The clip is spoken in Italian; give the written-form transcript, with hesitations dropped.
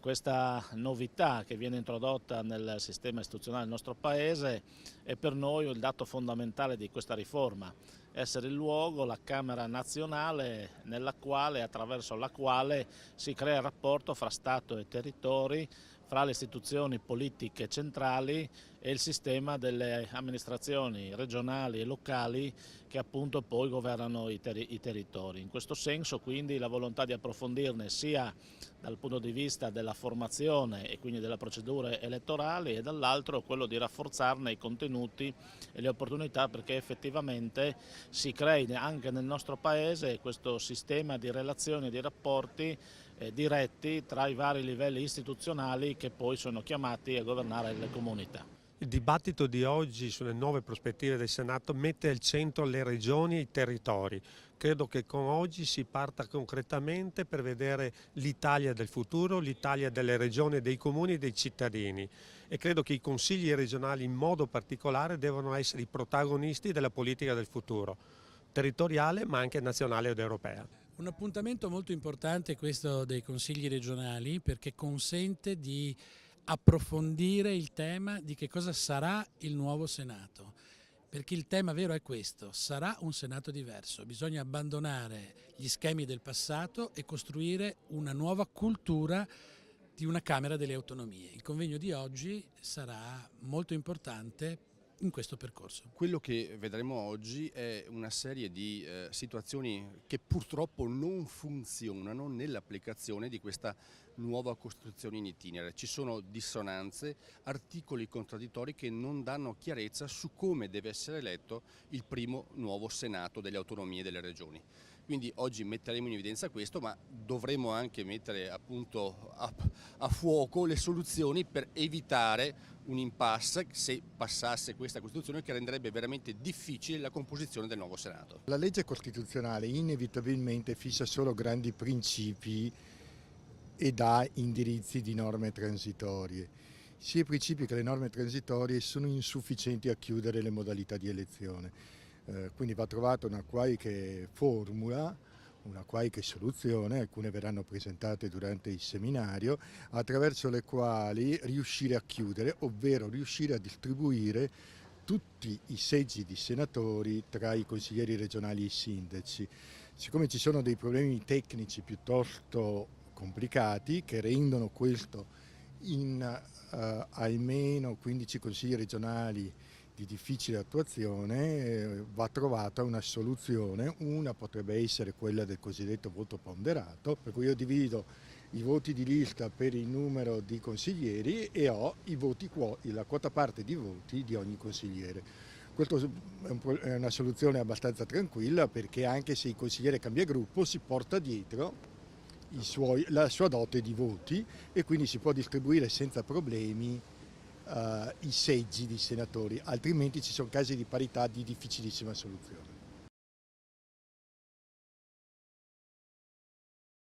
Questa novità che viene introdotta nel sistema istituzionale del nostro Paese è per noi il dato fondamentale di questa riforma, essere il luogo, la Camera nazionale attraverso la quale si crea il rapporto fra Stato e territori, fra le istituzioni politiche centrali e il sistema delle amministrazioni regionali e locali che appunto poi governano i territori. In questo senso quindi la volontà di approfondirne sia dal punto di vista della formazione e quindi delle procedure elettorali e dall'altro quello di rafforzarne i contenuti e le opportunità perché effettivamente si crei anche nel nostro Paese questo sistema di relazioni e di rapporti diretti tra i vari livelli istituzionali che poi sono chiamati a governare le comunità. Il dibattito di oggi sulle nuove prospettive del Senato mette al centro le regioni e i territori. Credo che con oggi si parta concretamente per vedere l'Italia del futuro, l'Italia delle regioni, dei comuni e dei cittadini. E credo che i consigli regionali in modo particolare devono essere i protagonisti della politica del futuro, territoriale ma anche nazionale ed europea. Un appuntamento molto importante questo dei consigli regionali perché consente di approfondire il tema di che cosa sarà il nuovo Senato, perché il tema vero è questo: sarà un Senato diverso, bisogna abbandonare gli schemi del passato e costruire una nuova cultura di una Camera delle Autonomie. Il convegno di oggi sarà molto importante in questo percorso. Quello che vedremo oggi è una serie di situazioni che purtroppo non funzionano nell'applicazione di questa nuova Costituzione in itinere. Ci sono dissonanze, articoli contraddittori che non danno chiarezza su come deve essere eletto il primo nuovo Senato delle autonomie e delle regioni. Quindi oggi metteremo in evidenza questo, ma dovremo anche mettere appunto a fuoco le soluzioni per evitare un impasse se passasse questa Costituzione, che renderebbe veramente difficile la composizione del nuovo Senato. La legge costituzionale inevitabilmente fissa solo grandi principi e dà indirizzi di norme transitorie. Sia i principi che le norme transitorie sono insufficienti a chiudere le modalità di elezione. Quindi va trovata una qualche formula, una qualche soluzione, alcune verranno presentate durante il seminario, attraverso le quali riuscire a chiudere, ovvero riuscire a distribuire tutti i seggi di senatori tra i consiglieri regionali e i sindaci. Siccome ci sono dei problemi tecnici piuttosto complicati che rendono questo in almeno 15 consigli regionali di difficile attuazione, va trovata una soluzione. Una potrebbe essere quella del cosiddetto voto ponderato, per cui io divido i voti di lista per il numero di consiglieri e ho la quota parte di voti di ogni consigliere. Questa è una soluzione abbastanza tranquilla, perché anche se il consigliere cambia gruppo si porta dietro la sua dote di voti e quindi si può distribuire senza problemi i seggi di senatori, altrimenti ci sono casi di parità di difficilissima soluzione.